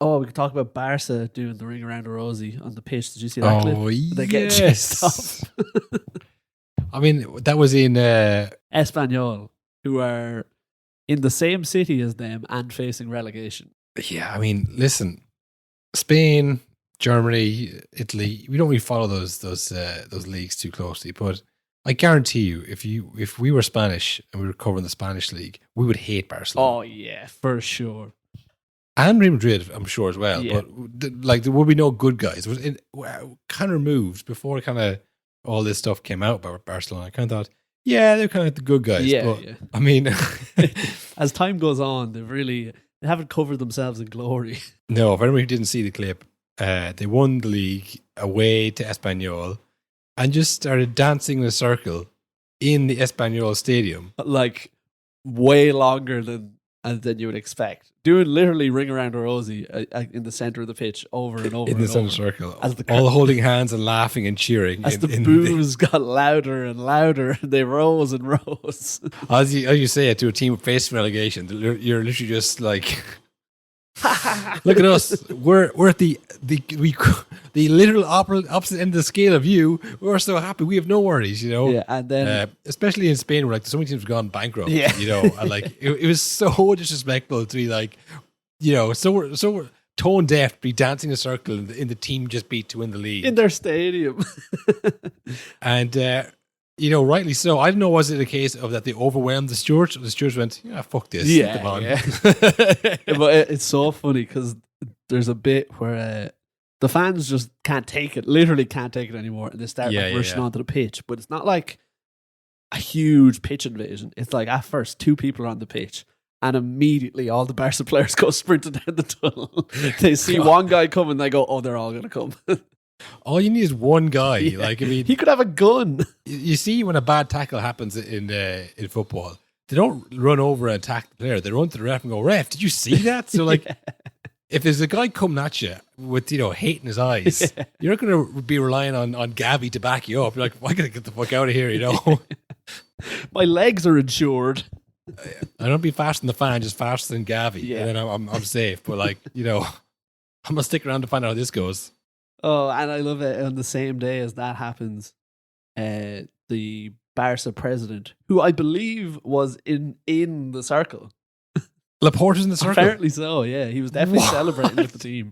Oh, we could talk about Barca doing the ring around the Rosie on the pitch. Did you see that clip? Oh, They get chased yes. off. I mean, that was in... Espanyol, who are in the same city as them and facing relegation. Yeah, I mean, listen, Spain, Germany, Italy, we don't really follow those leagues too closely, but I guarantee you, if we were Spanish and we were covering the Spanish league, we would hate Barcelona. Oh, yeah, for sure. And Real Madrid, I'm sure as well. Yeah. But like, there would be no good guys. It kind of removed before kind of all this stuff came out about Barcelona. I kind of thought, yeah, they're kind of the good guys. Yeah, but, yeah. I mean, As time goes on, they haven't covered themselves in glory. no, if anyone who didn't see the clip, they won the league away to Espanyol and just started dancing in a circle in the Espanyol stadium. Like, way longer than you would expect. Doing literally ring around a Rosie in the center of the pitch over and over In the and center over. circle. As the All holding hands and laughing and cheering. As the boos got louder and louder, they rose and rose. As you say it to a team facing relegation, you're literally just like, look at us. We're at the literal opposite end of the scale of you. We're so happy. We have no worries, you know. Yeah, and then especially in Spain, where like so many teams have gone bankrupt. Yeah. You know, and like it was so disrespectful to be like, you know, so we're tone deaf to be dancing a circle in the team just beat to win the league in their stadium. and. You know, rightly so. I don't know, was it a case of that they overwhelmed the stewards? The stewards went, yeah, fuck this. Yeah, Come on. yeah. But it's so funny because there's a bit where the fans just can't take it, literally can't take it anymore, and they start rushing onto the pitch. But it's not like a huge pitch invasion. It's like at first 2 people are on the pitch, and immediately all the Barca players go sprinting down the tunnel. They see one guy coming, they go, oh, they're all going to come. All you need is one guy. Yeah. Like, I mean, he could have a gun. You see, when a bad tackle happens in football, they don't run over and attack the player. They run to the ref and go, "Ref, did you see that?" So, like, if there's a guy coming at you with hate in his eyes, you're not going to be relying on Gavi to back you up. You're like, "I gotta get the fuck out of here," you know. My legs are insured. I don't be fast in the fan, just faster than Gavi, Yeah. and then I'm safe. But like, you know, I'm gonna stick around to find out how this goes. Oh, and I love it. On the same day as that happens, the Barca president, who I believe was in the circle. Laporta's in the circle. Apparently so, yeah. He was definitely celebrating with the team.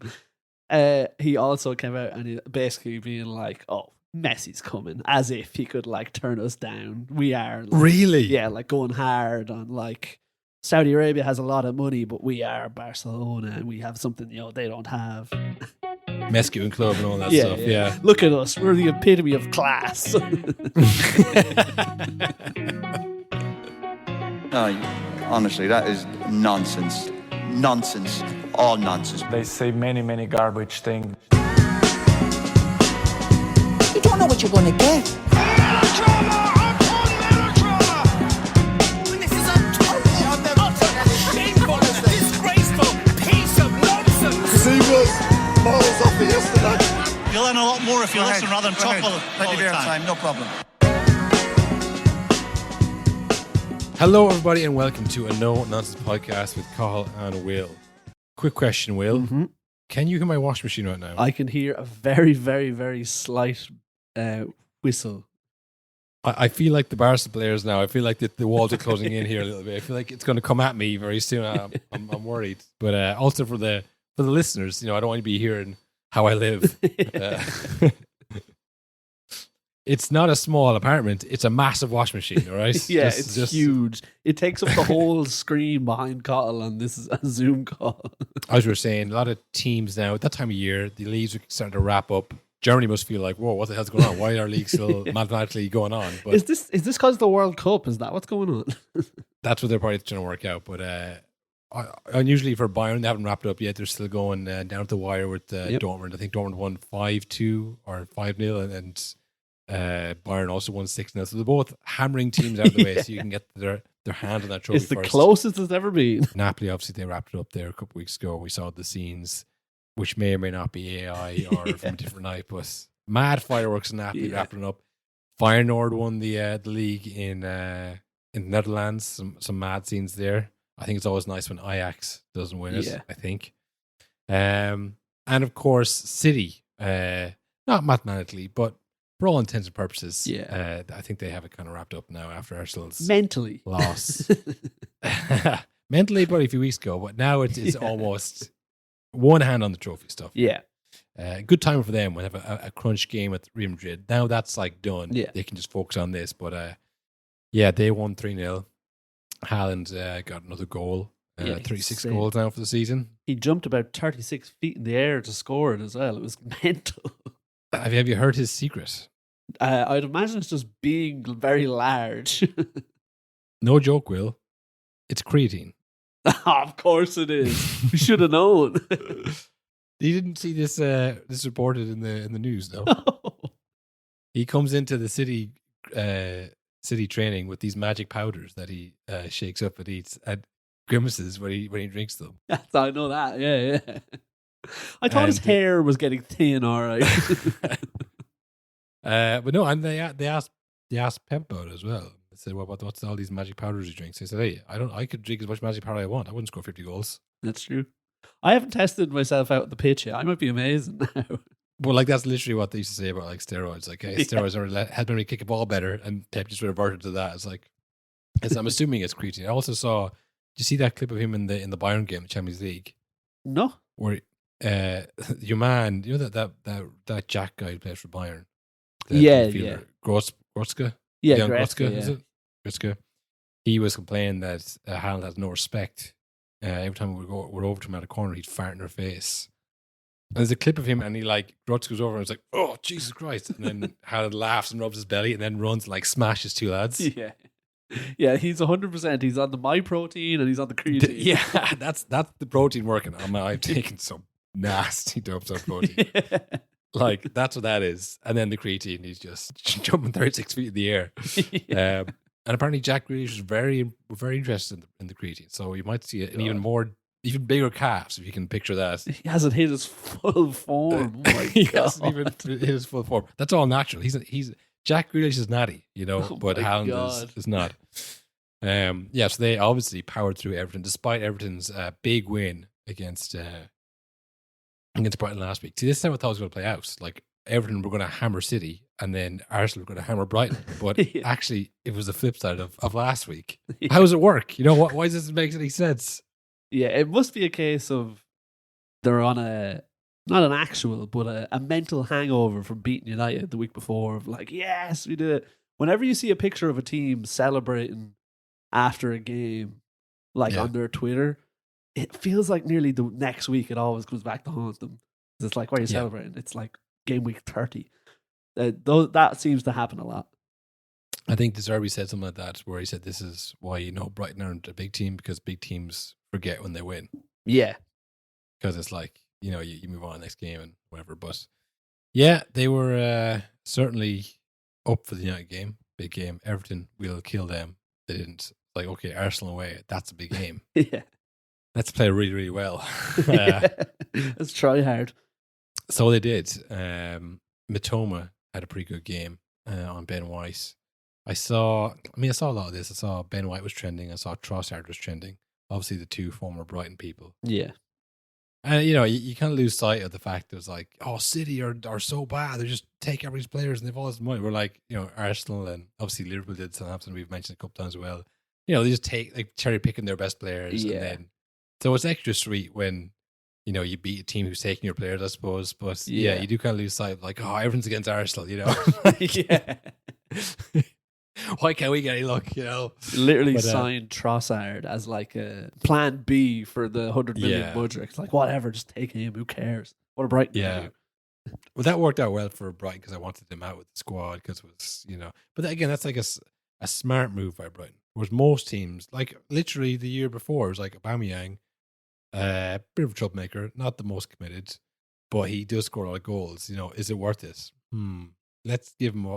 He also came out and basically being like, oh, Messi's coming, as if he could like turn us down. We are. Like, really? Yeah, like going hard on like Saudi Arabia has a lot of money, but we are Barcelona and we have something they don't have. Mescu and club and all that stuff. Yeah. Look at us. We're the epitome of class. Honestly, that is nonsense. Nonsense. All nonsense. They say many garbage things. You don't know what you're going to get. This is a shameful, disgraceful piece of nonsense. He was miles off it yesterday. You'll learn a lot more if you listen rather than talk all the time. No problem. Hello, everybody, and welcome to a No Nonsense podcast with Cathal and Will. Quick question, Will. Mm-hmm. Can you hear my washing machine right now? I can hear a very, very, very slight whistle. I feel like the Barca players now. I feel like the walls are closing in here a little bit. I feel like it's going to come at me very soon. I'm worried. But also for the listeners, I don't want to be hearing how I live. It's not a small apartment. It's a massive washing machine, all right? Yeah, it's huge. It takes up the whole screen behind Cathal, and this is a Zoom call. As we were saying, a lot of teams now, at that time of year, the leagues are starting to wrap up. Germany must feel like, whoa, what the hell's going on? Why are our leagues still mathematically going on? But is this because of the World Cup? Is that what's going on? that's what they're probably trying to work out. But unusually for Bayern, they haven't wrapped up yet. They're still going down to the wire with Dortmund. I think Dortmund won 5-2 or 5-0, and Bayern also won 6-0. So they're both hammering teams out of the way so you can get their hand on that trophy It's the first. closest it's ever been. Napoli, obviously, they wrapped it up there a couple of weeks ago. We saw the scenes, which may or may not be AI or from a different night, but mad fireworks in Napoli wrapping it up. Feyenoord won the league in the Netherlands. Some mad scenes there. I think it's always nice when Ajax doesn't win it, I think. And of course, City, not mathematically, but for all intents and purposes, I think they have it kind of wrapped up now after Arsenal's mentally loss. Mentally, probably a few weeks ago, but now it's almost one hand on the trophy stuff. Yeah. Good time for them when they have a crunch game with Real Madrid. Now that's like done. Yeah. They can just focus on this. But they won 3-0. Haaland got another goal. 36 goals now for the season. He jumped about 36 feet in the air to score it as well. It was mental. Have you heard his secret? I'd imagine it's just being very large. No joke, Will. It's creatine. Of course it is. You should have known. You didn't see this reported in the news, though. No. He comes into the city training with these magic powders that he shakes up and eats and grimaces when he drinks them. I know that. Yeah. I thought his hair was getting thin. All right. But no, and they asked Pep about it as well. They said, "Well, what's all these magic powders he drinks?" He said, "Hey, I could drink as much magic powder I want. I wouldn't score 50 goals." That's true. I haven't tested myself out on the pitch yet. I might be amazing now. Well, like that's literally what they used to say about like steroids. Like, hey, steroids are helping me kick a ball better, and Pep just reverted to that. It's like, I'm assuming it's creatine. I also saw. Did you see that clip of him in the Bayern game, the Champions League? No. Where your man, you know that Jack guy who plays for Bayern. Yeah. Grotzka. Yeah, Grotzka, yeah. is it? Grotzka. He was complaining that Haaland has no respect. Every time we're over to him at a corner, he'd fart in her face. And there's a clip of him, and Grotzka goes over and it's like, "Oh, Jesus Christ!" And then Haaland laughs and rubs his belly, and then runs and like smashes two lads. Yeah, he's 100%. He's on the my protein and he's on the creatine. Yeah, that's the protein working. I've taken some nasty dopes on protein. Yeah. Like, that's what that is. And then the creatine, he's just jumping 36 feet in the air. Yeah. And apparently Jack Grealish was very, very interested in the creatine. So you might see an even bigger calves, if you can picture that. He hasn't hit his full form. Oh my He God. hasn't even hit his full form. That's all natural. He's Jack Grealish is natty, but Haaland is not. So they obviously powered through Everton, despite Everton's big win against Brighton last week. See, this is how I thought it was going to play out. Like, Everton were going to hammer City, and then Arsenal were going to hammer Brighton. But actually, it was the flip side of last week. How does it work? Why does this make any sense? Yeah, it must be a case of they're on not an actual, but a mental hangover from beating United the week before. Of like, yes, we did it. Whenever you see a picture of a team celebrating after a game, on their Twitter, it feels like nearly the next week it always comes back to haunt them. It's like, why are you celebrating? It's like game week 30. That seems to happen a lot. I think De Zerbi said something like that, where he said this is why Brighton aren't a big team, because big teams forget when they win. Yeah. Because it's like, you move on to the next game and whatever. But yeah, they were certainly up for the United game. Big game. Everton will kill them. They didn't. Like, okay, Arsenal away. That's a big game. Yeah. Let's play really, really well. Let's try hard. So they did. Mitoma had a pretty good game on Ben White. I saw a lot of this. I saw Ben White was trending. I saw Trossard was trending. Obviously, the two former Brighton people. Yeah. And, you kind of lose sight of the fact that it's like, oh, City are so bad. They just take everybody's players and they've all this money. We're like, Arsenal and obviously Liverpool did Southampton. We've mentioned a couple times as well. They just take, like, cherry picking their best players. Yeah. And then, so it's extra sweet when, you beat a team who's taking your players, I suppose. But yeah, you do kind of lose sight of like, oh, everyone's against Arsenal, Yeah. Why can't we get any luck, Literally signed Trossard as like a plan B for the 100 million budget. It's like, whatever, just take him. Who cares? What a Brighton. Yeah. Well, that worked out well for Brighton because I wanted him out with the squad because it was, But again, that's like a smart move by Brighton. Whereas most teams, like literally the year before, it was like Aubameyang, bit of a troublemaker, not the most committed, but he does score a lot of goals. Is it worth it? Let's give him,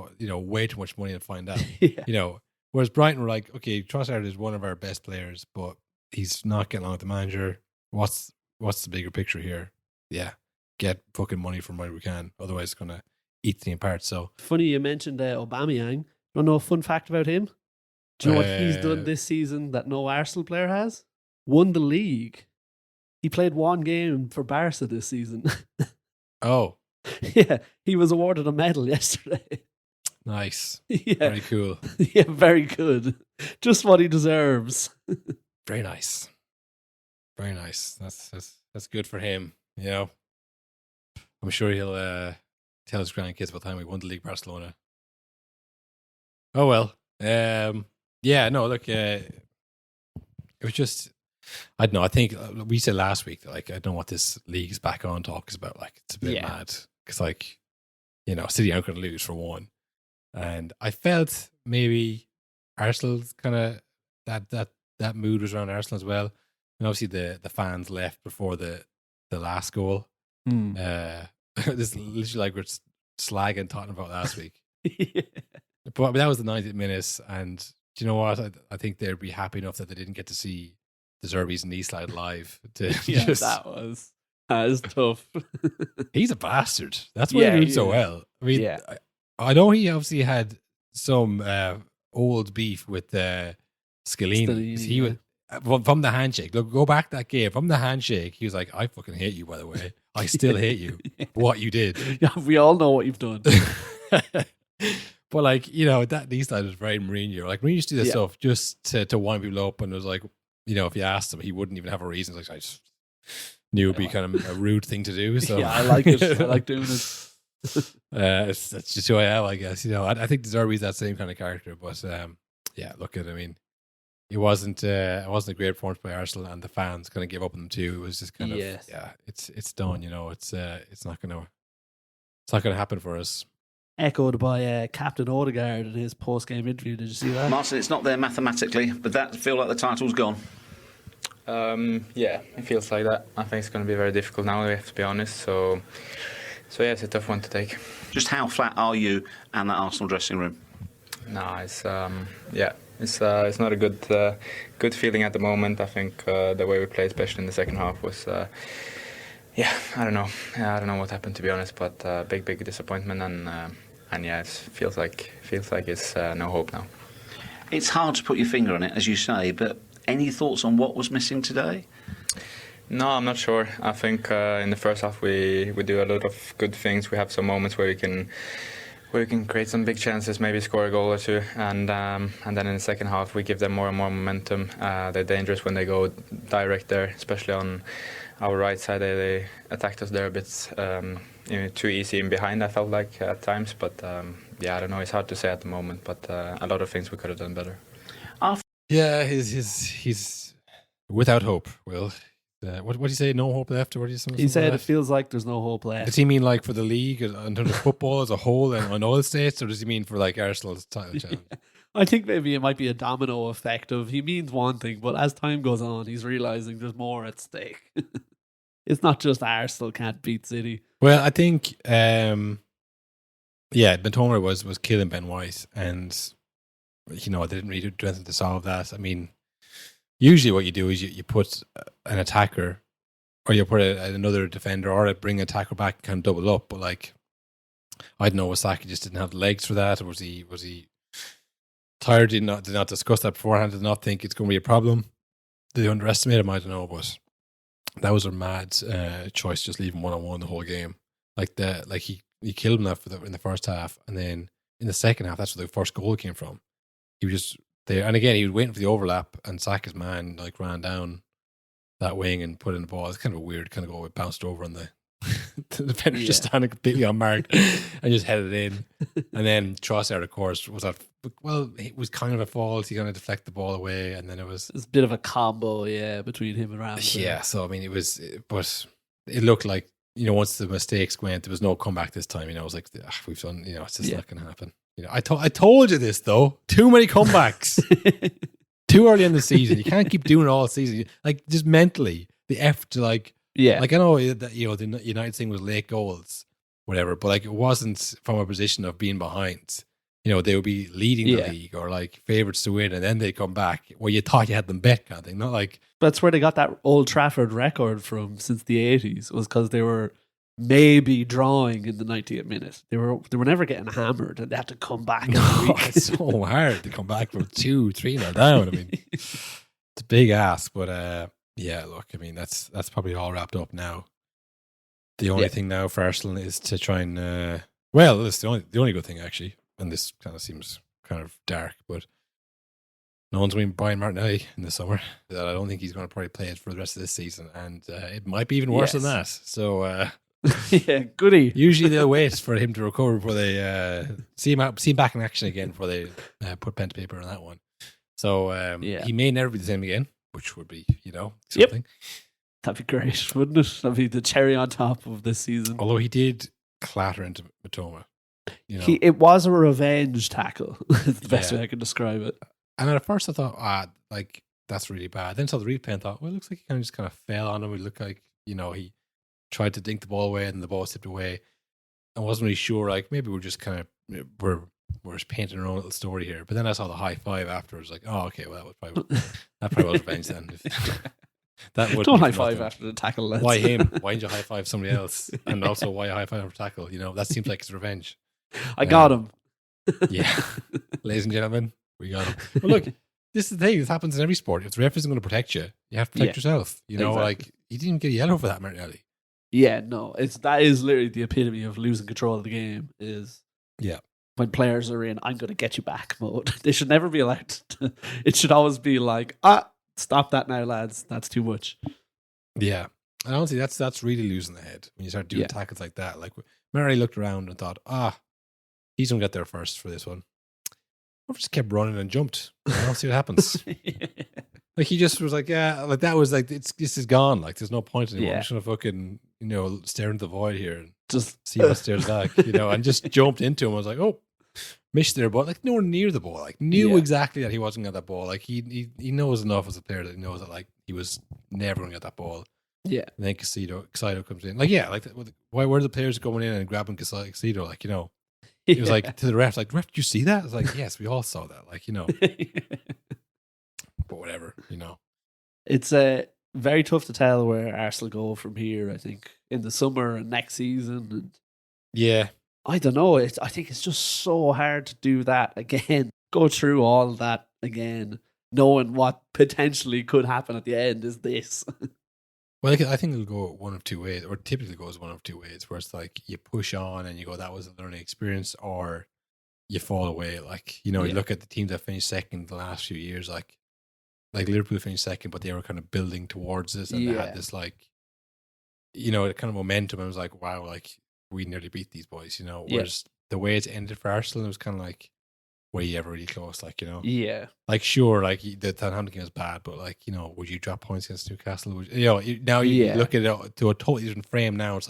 way too much money and find out. Yeah. Whereas Brighton were like, okay, Trossard is one of our best players, but he's not getting along with the manager. What's the bigger picture here? Yeah, get fucking money from where we can. Otherwise, it's going to eat the team apart. So funny you mentioned Aubameyang. You want to know a fun fact about him? Do you know what he's done this season that no Arsenal player has? Won the league. He played one game for Barca this season. Oh, yeah, he was awarded a medal yesterday. nice. Yeah, Very cool. yeah, very good. Just what he deserves. Very nice. Very nice. That's good for him. You know, I'm sure he'll tell his grandkids by the time we won the league, Barcelona. Oh well. Yeah. No. Look. It was just. I don't know. I think we said last week that, like, I don't know what this league's back on talks about. Like, it's a bit mad because, like, you know, City aren't going to lose for one, and I felt maybe Arsenal's kind of that mood was around Arsenal as well. And obviously the fans left before the last goal. This is literally like we're slagging Tottenham about last week. Yeah. But that was the 90th minute, and do you know what? I think they'd be happy enough that they didn't get to see the Zerbies and Eastside live. That was tough. He's a bastard. That's why he did so well. I mean, I know he obviously had some old beef with Scalini. He was from the handshake. Look, go back that game. From the handshake, he was like, "I fucking hate you. By the way, I still hate you for what you did." Yeah, we all know what you've done. But, like, you know, that these times was very Mourinho. Like, Mourinho used to do this stuff just to wind people up, and it was like, you know, if you asked him, he wouldn't even have a reason. Like, I just knew it'd be kind of a rude thing to do. So yeah, I like it. I like doing it. That's just who I am, I guess. You know, I think Zerbi's that same kind of character. But yeah, look at. I mean, it wasn't a great performance by Arsenal, and the fans kind of gave up on them too. It was just kind of it's done. You know, it's not gonna happen for us. Echoed by Captain Odegaard in his post-game interview. Did you see that? Martin, it's not there mathematically, but that feel like the title's gone. Yeah, it feels like that. I think it's going to be very difficult now, we have to be honest. So yeah, it's a tough one to take. Just how flat are you and that Arsenal dressing room? No, it's not a good feeling at the moment. I think the way we played, especially in the second half, was I don't know. I don't know what happened, to be honest, but big disappointment, and yeah, it feels like it's no hope now. It's hard to put your finger on it, as you say, but any thoughts on what was missing today? No, I'm not sure. I think in the first half we do a lot of good things. We have some moments where we can create some big chances, maybe score a goal or two, and then in the second half we give them more and more momentum. They're dangerous when they go direct there, especially on our right side. They attacked us there a bit too easy in behind, I felt like at times, but I don't know, it's hard to say at the moment, but a lot of things we could have done better. Yeah, he's without hope, Will. What did you say? No hope left? Or what did he said it feels like there's no hope left. Does he mean like for the league in terms of football as a whole and on all states, or does he mean for like Arsenal's title challenge? I think maybe it might be a domino effect of he means one thing, but as time goes on, he's realising there's more at stake. It's not just Arsenal can't beat City. Well, I think, Mitoma was killing Ben White, and, you know, they didn't really do anything to solve that. I mean, usually what you do is you put an attacker, or you put another defender, or bring an attacker back and kind of double up. But, like, I don't know, Wasaki just didn't have the legs for that, or was he tired? Did not discuss that beforehand? Did not think it's going to be a problem? Did they underestimate him? I don't know, but that was a mad choice, just leaving 1-on-1 the whole game. He killed him that in the first half, and then in the second half, that's where the first goal came from. He was just there, and again, he was waiting for the overlap, and Saka's man like ran down that wing and put in the ball. It's kind of a weird kind of goal. It bounced over on the defender, just standing completely unmarked, and just headed in. And then Trossard, of course, it was kind of a fault. He kind of deflected the ball away, and then it was a bit of a combo, between him and Ramsey. Yeah, so I mean, but it looked like, you know, once the mistakes went, there was no comeback this time. You know, it was like, we've done, you know, it's just not going to happen. You know, I told you this though. Too many comebacks, too early in the season. You can't keep doing it all season. Like, just mentally, the effort to like I know that, you know, the United thing was late goals, whatever, but like it wasn't from a position of being behind. You know, they would be leading the league or like favourites to win, and then they come back where you thought you had them bet kind of thing. Not like that's where they got that Old Trafford record from since the 80s, was because they were maybe drawing in the 90th minute. They were never getting hammered, and they had to come back. It's so hard to come back from 2-3 now down. I mean, it's a big ask, but Yeah, look, I mean, that's probably all wrapped up now. The only thing now for Arsenal is to try and it's the only good thing actually, and this kind of seems kind of dark, but no one's been buying Martinelli in the summer. That I don't think he's going to probably play it for the rest of this season, and it might be even worse than that. So yeah, goody. Usually they'll wait for him to recover before they see him back in action again before they put pen to paper on that one. So he may never be the same again, which would be something. That'd be great, wouldn't it? That'd be the cherry on top of this season. Although he did clatter into Matoma. It was a revenge tackle. It's the best way I can describe it. And at first I thought, that's really bad. Then saw the replay and thought, well, it looks like he kind of fell on him. It looked like, he tried to dink the ball away and the ball slipped away. I wasn't really sure, maybe we're just kind of, we're just painting our own little story here. But then I saw the high five afterwards, okay, well, that probably was revenge then. Don't high five after the tackle. Why him? Why didn't you high five somebody else? And also, why high five after tackle? That seems like it's revenge. I got him. Yeah. Ladies and gentlemen, we got him. Well, look, this is the thing. This happens in every sport. If the ref isn't going to protect you, you have to protect yourself. Exactly. He didn't get a yellow for that, Martinelli. Yeah, no. That is literally the epitome of losing control of the game is when players are in, I'm going to get you back mode. They should never be allowed to. It should always be like, stop that now, lads. That's too much. Yeah. And honestly, that's really losing the head when you start doing tackles like that. Like, Murray looked around and thought, he's going to get there first for this one. I just kept running and jumped. I'll see what happens. Like, he just was like, that was like, this is gone. Like, there's no point anymore. I'm just going to fucking, stare into the void here and just see what stares back, and just jumped into him. I was like, missed there, but nowhere near the ball. Knew exactly that he wasn't going to get that ball. He knows enough as a player that he knows that he was never going to get that ball. Yeah. And then Caicedo comes in. Why were the players going in and grabbing Caicedo? He was to the ref, ref, did you see that? I was like, yes, we all saw that. But whatever, It's very tough to tell where Arsenal go from here, I think, in the summer and next season. And yeah. I don't know. I think it's just so hard to do that again. Go through all that again, knowing what potentially could happen at the end is this. Well, I think it'll go one of two ways, or typically goes one of two ways, where it's you push on and you go, that was a learning experience, or you fall away. You look at the teams that finished second the last few years, like Liverpool finished second, but they were kind of building towards this, and they had this kind of momentum. And it was like, wow, we nearly beat these boys, Whereas the way it's ended for Arsenal, it was kind of were you ever really close, Yeah. Sure, the Southampton game was bad, but would you drop points against Newcastle? Now you look at it to a totally different frame now. It's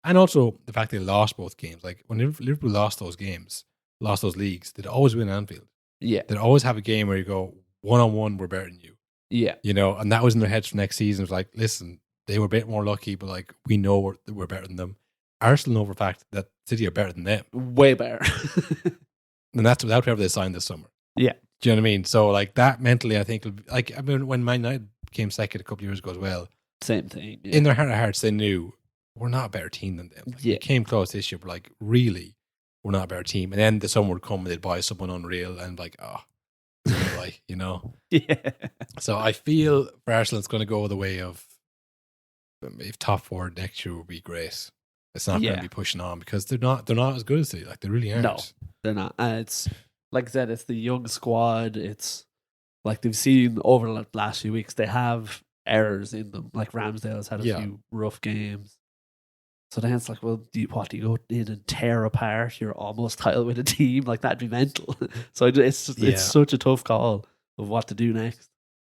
and also the fact they lost both games. When Liverpool lost those games, lost those leagues, they'd always win Anfield. Yeah. They'd always have a game where you go, 1-on-1, we're better than you. Yeah. And that was in their heads for next season. It was listen, they were a bit more lucky, but we know we're better than them. Arsenal know for a fact that City are better than them. Way better. And that's without whoever they signed this summer. Yeah. Do you know what I mean? So that mentally, I think, when Man United came second a couple of years ago as well. Same thing. Yeah. In their heart of hearts, they knew we're not a better team than them. We came close this year, but really, we're not a better team. And then the summer would come and they'd buy someone unreal and Yeah. So I feel for Arsenal, it's going to go the way of, if top four next year would be great. It's not going to be pushing on because they're not as good as City. They really aren't. No, they're not. It's like I said, it's the young squad. It's they've seen over the last few weeks, they have errors in them. Ramsdale's had a few rough games. So then it's well, do you go in and tear apart your almost title with a team? That'd be mental. So it's such a tough call of what to do next.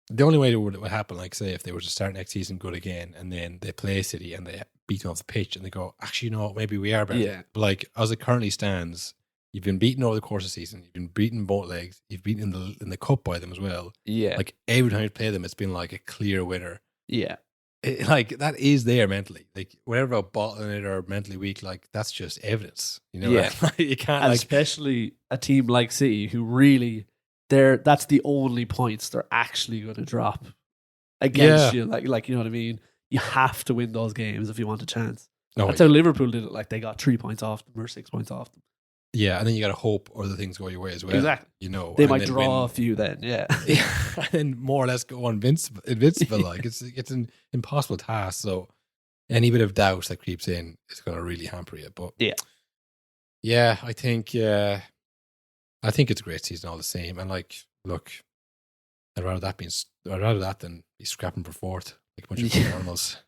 The only way it would happen, say, if they were to start next season good again, and then they play City and they beat them off the pitch, and they go, actually, maybe we are better. Yeah. But as it currently stands, you've been beaten over the course of the season. You've been beaten both legs. You've beaten in the cup by them as well. Yeah. Every time you play them, it's been a clear winner. Yeah. That is there mentally. Whatever about bottling it or mentally weak, that's just evidence. Yeah. You can't. And especially a team like City, who really, that's the only points they're actually going to drop against you. You know what I mean? You have to win those games if you want a chance. That's how Liverpool did it. They got 3 points off them or 6 points off them. Yeah, and then you got to hope other things go your way as well. Exactly. You know, they might draw a few then. Yeah. And more or less go invincible. Like it's an impossible task. So any bit of doubt that creeps in is going to really hamper you. But yeah, I think it's a great season all the same. And like, look, I'd rather that than be scrapping for fourth like a bunch of animals.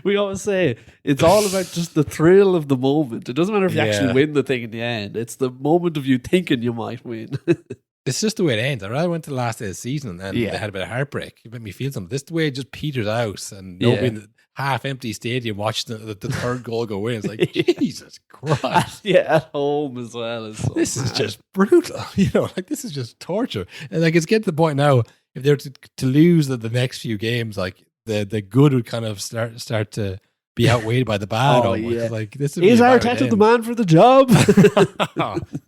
We always say it's all about just the thrill of the moment. It doesn't matter if you actually win the thing in the end. It's the moment of you thinking you might win. It's just the way it ends. I rather went to the last day of the season and they had a bit of heartbreak. It made me feel something. This is the way it just peters out and nobody in the half-empty stadium watching the third goal go in. It's like, Jesus Christ. At home as well. This is just brutal. You know, like this is just torture. And like it's getting to the point now, if they're to lose the next few games, like the good would kind of start to be outweighed by the bad. Like this is Arteta the man for the job?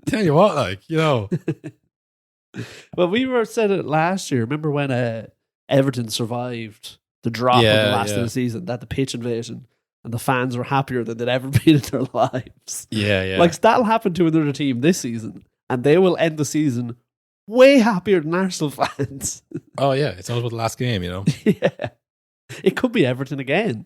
Tell you what, like, you know. Well, we said it last year. Remember when Everton survived the drop of the last of the season, that the pitch invasion, and the fans were happier than they'd ever been in their lives. Yeah. Like that'll happen to another team this season, and they will end the season way happier than Arsenal fans. Oh yeah, it's all about the last game, you know. Yeah, it could be Everton again.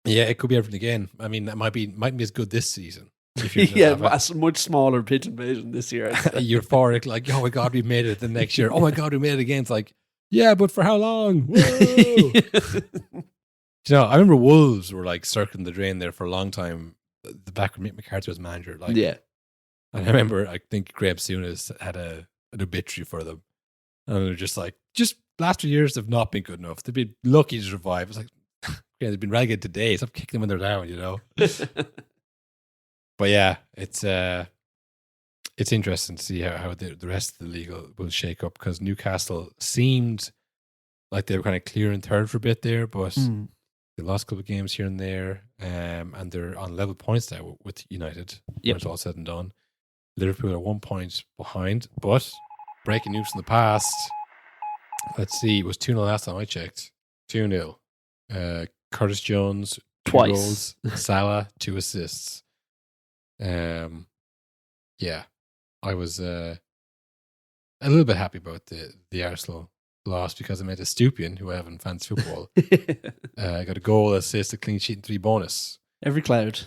Yeah, it could be Everton again. I mean, that might be as good this season. A much smaller pitch invasion this year. Euphoric, like, oh my God, we made it the next year. Oh my God, we made it again. It's like, yeah, but for how long? You know, I remember Wolves were like circling the drain there for a long time. The back when Mick McCarthy was manager. Like, and I remember, I think Graham Souness had an obituary for them. And they're just like, last 2 years have not been good enough. They've been lucky to survive. It's like, they've been relegated today. Stop kicking them when they're down, you know? But yeah, it's interesting to see how the rest of the league will shake up, because Newcastle seemed like they were kind of clear in third for a bit there, but they lost a couple of games here and there, and they're on level points now with United when it's all said and done. Liverpool are 1 point behind, but breaking news from the past, let's see, it was 2-0 last time I checked. 2-0. Curtis Jones, 2 goals, Salah, 2 assists. I was a little bit happy about the Arsenal loss, because I made a Stupian, who I have in fantasy football. I got a goal, assist, a clean sheet, and 3 bonus. Every cloud.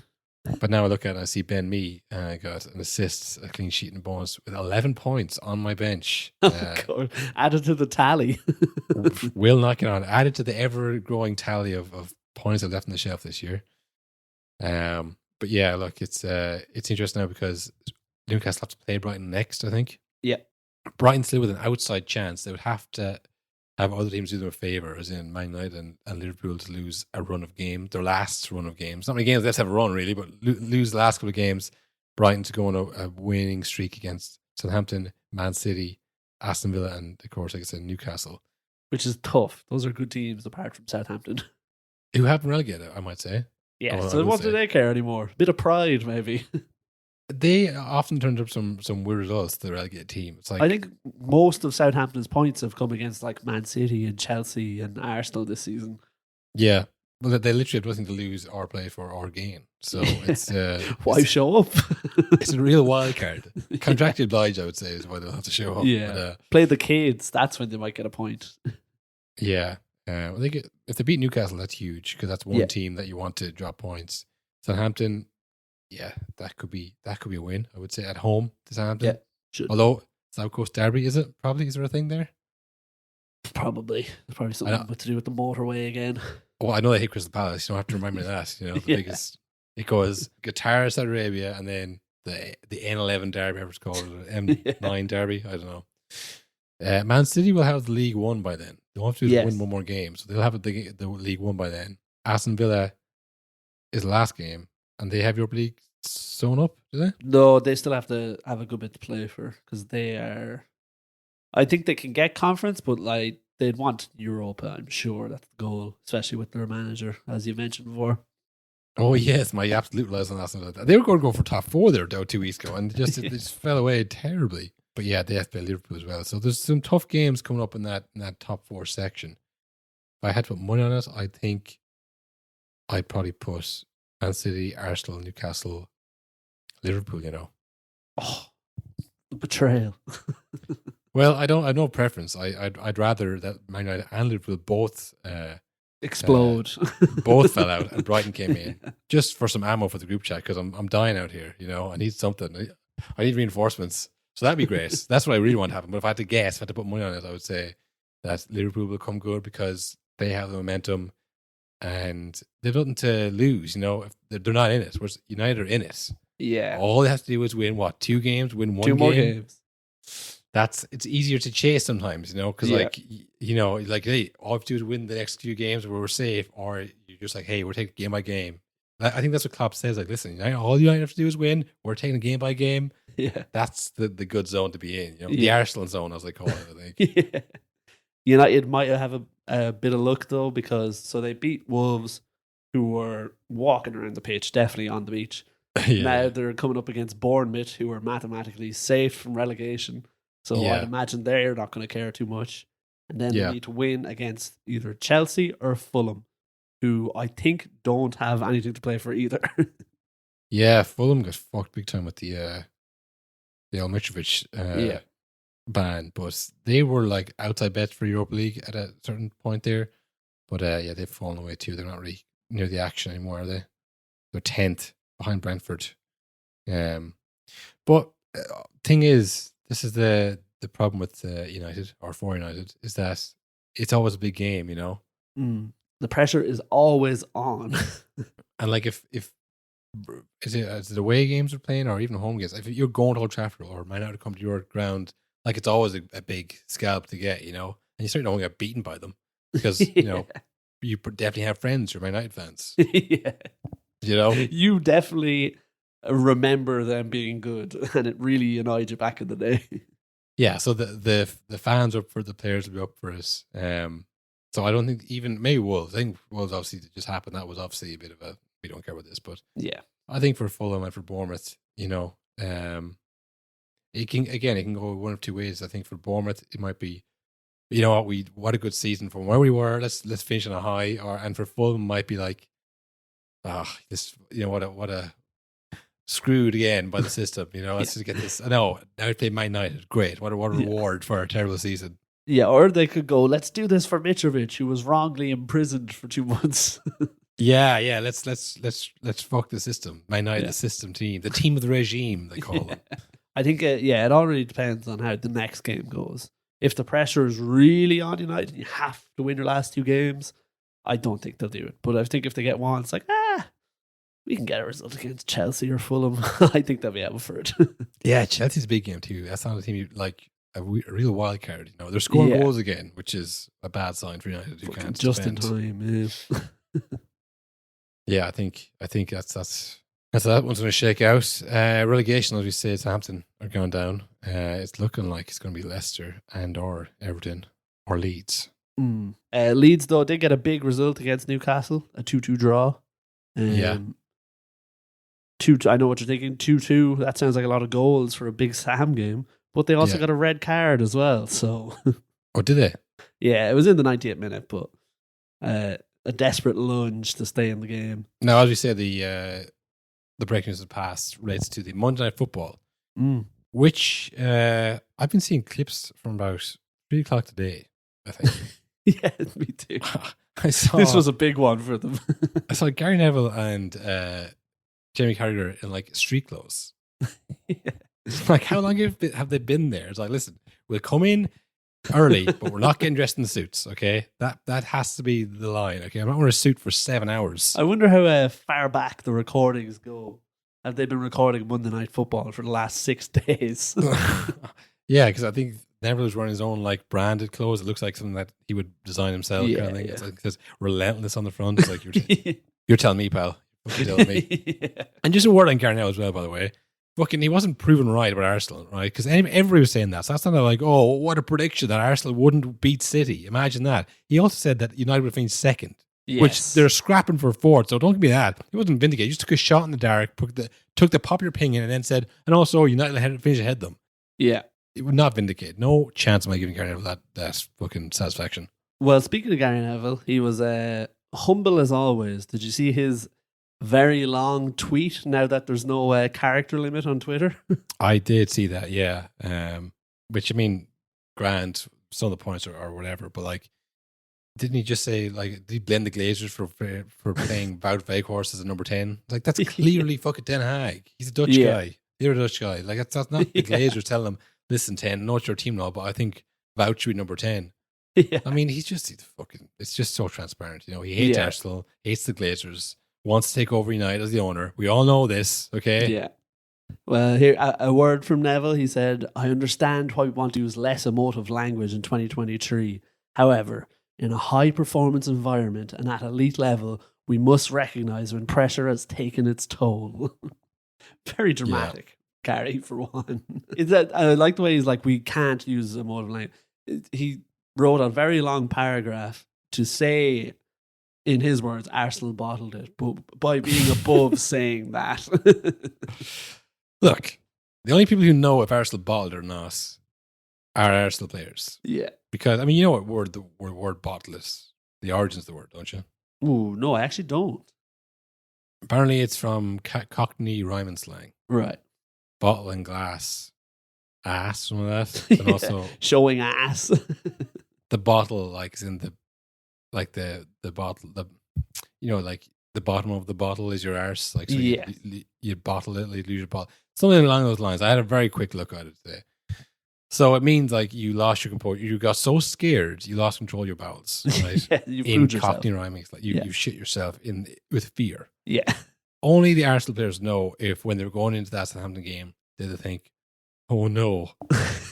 But now I look at it and I see Ben Mee, and I got an assist, a clean sheet, and bonus with 11 points on my bench. God. Added to the tally. Will not get on. Added to the ever-growing tally of points I've left on the shelf this year. But yeah, look, it's interesting now because Newcastle have to play Brighton next, I think. Yeah. Brighton still with an outside chance. They would have to have other teams do them a favour, as in Man United and Liverpool, to lose a run of games, their last run of games. Not many games, let's have a run really, but lose the last couple of games. Brighton to go on a winning streak against Southampton, Man City, Aston Villa, and of course, like I said, Newcastle. Which is tough. Those are good teams apart from Southampton. Who haven't relegated, I might say. Yeah, so what do they care anymore? A bit of pride, maybe. They often turned up some weird results to the relegated team. It's like, I think most of Southampton's points have come against like Man City and Chelsea and Arsenal this season. Yeah, well, they literally have nothing to lose or play for or gain. So it's why show up? It's a real wild card. Contractually obliged, I would say, is why they'll have to show up. Yeah, but, play the kids. That's when they might get a point. Yeah, if they beat Newcastle, that's huge, because that's one team that you want to drop points. Southampton, yeah, that could be a win, I would say, at home to Southampton. Yeah, should. Although South Coast Derby, is there a thing there? Probably. There's probably something to do with the motorway again. Well, I know they hate Crystal Palace. You don't have to remind me of that. You know, the biggest. It goes Qatar, Saudi Arabia, and then the N11 Derby, whatever it's called, M9 Derby. I don't know. Man City will have the League One by then. They'll have to win one more game, so they'll have the League One by then. Aston Villa is the last game, and they have Europa League sewn up, do they? No, they still have to have a good bit to play for, because they are. I think they can get conference, but like they'd want Europa. I'm sure that's the goal, especially with their manager, as you mentioned before. Oh yes, my absolute lies on that. They were going to go for top 4 there 2 weeks ago, and they just fell away terribly. But yeah, they have to play Liverpool as well. So there's some tough games coming up in that top 4 section. If I had to put money on it, I think I'd probably put Man City, Arsenal, Newcastle, Liverpool, you know. Oh, the betrayal. Well, I have no preference. I'd rather that Man United and Liverpool both explode. Both fell out and Brighton came in just for some ammo for the group chat because I'm dying out here. You know, I need something. I need reinforcements. So that'd be great. That's what I really want to happen. But if I had to guess, if I had to put money on it, I would say that Liverpool will come good because they have the momentum and they've nothing to lose. You know, if they're not in it. Whereas United are in it. Yeah. All they have to do is win 2 games, win 1 2 game. more games. It's easier to chase sometimes, you know, because hey, all we have to do is win the next few games where we're safe, or you're just like, hey, we're taking game by game. I think that's what Klopp says. Like, listen, all you have to do is win. We're taking game by game. Yeah, that's the good zone to be in. You know, the Arsenal zone, as they call it. I think. Yeah. United might have a bit of luck though, because they beat Wolves, who were walking around the pitch, definitely on the beach. Now they're coming up against Bournemouth, who are mathematically safe from relegation. So I'd imagine they're not going to care too much. And then they need to win against either Chelsea or Fulham, who I think don't have anything to play for either. Yeah, Fulham got fucked big time with the El Mitrovic ban, but they were like outside bets for Europa League at a certain point there. But they've fallen away too. They're not really near the action anymore, are they? They're 10th behind Brentford. But thing is, this is the problem with United, or for United, is that it's always a big game, you know? The pressure is always on. And like if is it away games we're playing or even home games, if you're going to Old Trafford or Man United come to your ground, like it's always a big scalp to get, you know? And you certainly don't want to get beaten by them because, you know, you definitely have friends who are Man United fans. Yeah. You know? You definitely remember them being good, and it really annoyed you back in the day. Yeah, so the fans up for the players will be up for us. So I don't think even maybe Wolves. I think Wolves obviously just happened. That was obviously a bit of a we don't care about this, but yeah, I think for Fulham and for Bournemouth, you know, it can go one of two ways. I think for Bournemouth it might be, you know what a good season from where we were. Let's finish on a high, and for Fulham it might be like, this, you know, what a screwed again by the system, you know. Let's just get this. I know now we play Man United. Great, what a reward for a terrible season. Yeah, or they could go, let's do this for Mitrovic, who was wrongly imprisoned for 2 months. yeah. Let's fuck the system. Man United, the system team, the team of the regime, they call them. I think it all really depends on how the next game goes. If the pressure is really on United, and you have to win your last 2 games. I don't think they'll do it, but I think if they get one, it's like we can get a result against Chelsea or Fulham. I think they'll be able for it. Yeah, Chelsea's a big game too. That's not a team you like. A real wild card, you know. They're scoring goals again, which is a bad sign for United. You can't just defend. in time. Yeah, I think that's that one's going to shake out. Relegation, as we say, Southampton are going down. It's looking like it's going to be Leicester and or Everton or Leeds. Leeds though did get a big result against Newcastle, a 2-2 draw. Yeah. 2-2. I know what you're thinking. 2-2. That sounds like a lot of goals for a big Sam game. But they also got a red card as well. So, oh, did they? Yeah, it was in the 98th minute, but a desperate lunge to stay in the game. Now, as we say, the breaking news of the past relates to the Monday Night Football, which I've been seeing clips from about 3 o'clock today, I think. Yeah, me too. This was a big one for them. I saw Gary Neville and Jamie Carragher in like street clothes. Yeah. Like, how long have they been there? It's like, listen, we'll come in early, but we're not getting dressed in the suits, okay? That has to be the line, okay? I'm not wearing a suit for 7 hours. I wonder how far back the recordings go. Have they been recording Monday Night Football for the last 6 days? Yeah, because I think Neville was wearing his own like branded clothes. It looks like something that he would design himself. Kind of thing. It's like it says relentless on the front. It's like you're telling me, pal. You're telling me. Yeah. And just a word on Garnell as well, by the way. Fucking, he wasn't proven right about Arsenal, right? Because everybody was saying that. So that's not like, oh, what a prediction that Arsenal wouldn't beat City. Imagine that. He also said that United would finish second, which they're scrapping for fourth. So don't give me that. He wasn't vindicated. He just took a shot in the dark, took the popular opinion, and then said, and also United finish ahead of them. Yeah. It would not vindicate. No chance am I giving Gary Neville that fucking satisfaction. Well, speaking of Gary Neville, he was humble as always. Did you see his very long tweet now that there's no character limit on Twitter. I did see that, yeah. Which, I mean, grand, some of the points or whatever, but like, didn't he just say, like, did he blame the Glazers for playing Wout Weghorst as a number 10? Like, that's clearly fucking Ten Hag. He's a Dutch guy. You're a Dutch guy. Like, that's not the Glazers telling him, listen, 10, I know it's your team now, but I think Wout should be number 10. Yeah. I mean, it's just so transparent. You know, he hates Arsenal, hates the Glazers, wants to take over United as the owner. We all know this, okay? Yeah. Well, here, a word from Neville. He said, I understand why we want to use less emotive language in 2023. However, in a high-performance environment and at elite level, we must recognise when pressure has taken its toll. Very dramatic, Gary, for one. I like the way he's like, we can't use emotive language. He wrote a very long paragraph to say, in his words, Arsenal bottled it, but by being above saying that. Look, the only people who know if Arsenal bottled or not are Arsenal players. Yeah. Because, I mean, you know what word the word bottle is? The origins of the word, don't you? Oh, no, I actually don't. Apparently it's from Cockney rhyming slang. Right. Bottle and glass. Ass, some of that. And also showing ass. The bottle, like, is in the bottle, you know, like the bottom of the bottle is your arse. Like, so you bottle it, you lose your bottle. Something along those lines. I had a very quick look at it today. So it means like you lost your composure. You got so scared, you lost control of your bowels. Right? In Cockney rhyming, like you shit yourself with fear. Yeah. Only the Arsenal players know if when they're going into that Southampton game, they think, oh no,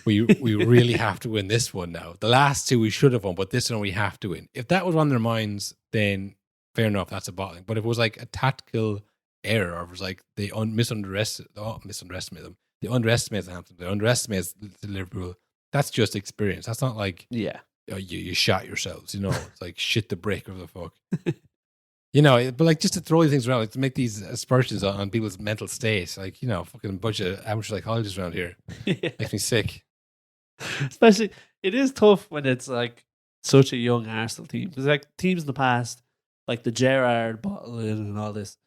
we really have to win this one now. The last two we should have won, but this one we have to win. If that was on their minds, then fair enough, that's a bottling. But if it was like a tactical error, or if it was like they underestimated them, they underestimated Southampton, they underestimated Liverpool, that's just experience. That's not like you shot yourselves, you know. It's like shit the brick or the fuck. You know, but like just to throw these things around, like to make these aspersions on people's mental state, like, you know, fucking bunch of amateur psychologists around here. Makes me sick. Especially, it is tough when it's like such a young Arsenal team. Because like teams in the past, like the Gerrard bottle and all this,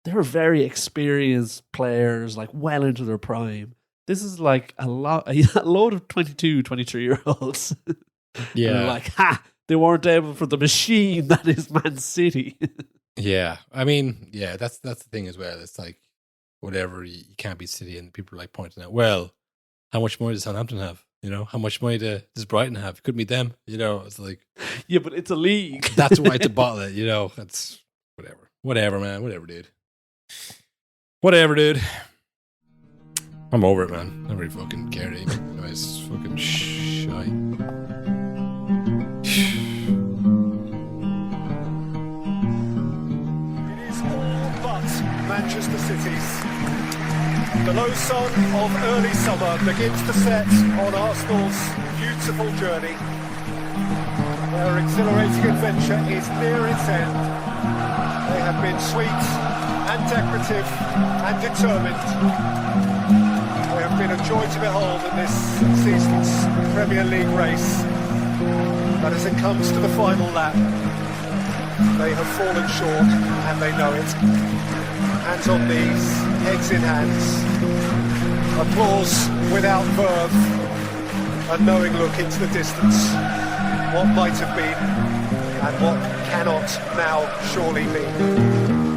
they were very experienced players, like well into their prime. This is like a load of 22, 23-year-olds. Yeah. And like, they weren't able for the machine that is Man City. Yeah, I mean, yeah, that's the thing as well. It's like whatever, you can't beat City, and people are like pointing out, well, how much money does Southampton have? You know, how much money does Brighton have? Couldn't beat them. You know, it's like, yeah, but it's a league. That's why to bottle it. You know, that's whatever, man, whatever, dude. I'm over it, man. I don't really fucking care anymore. It's fucking shy. Manchester City's. The low sun of early summer begins to set on Arsenal's beautiful journey. Their exhilarating adventure is near its end. They have been sweet and decorative and determined. They have been a joy to behold in this season's Premier League race. But as it comes to the final lap, they have fallen short and they know it. Hands on knees, heads in hands. Applause without verve. A knowing look into the distance. What might have been and what cannot now surely be.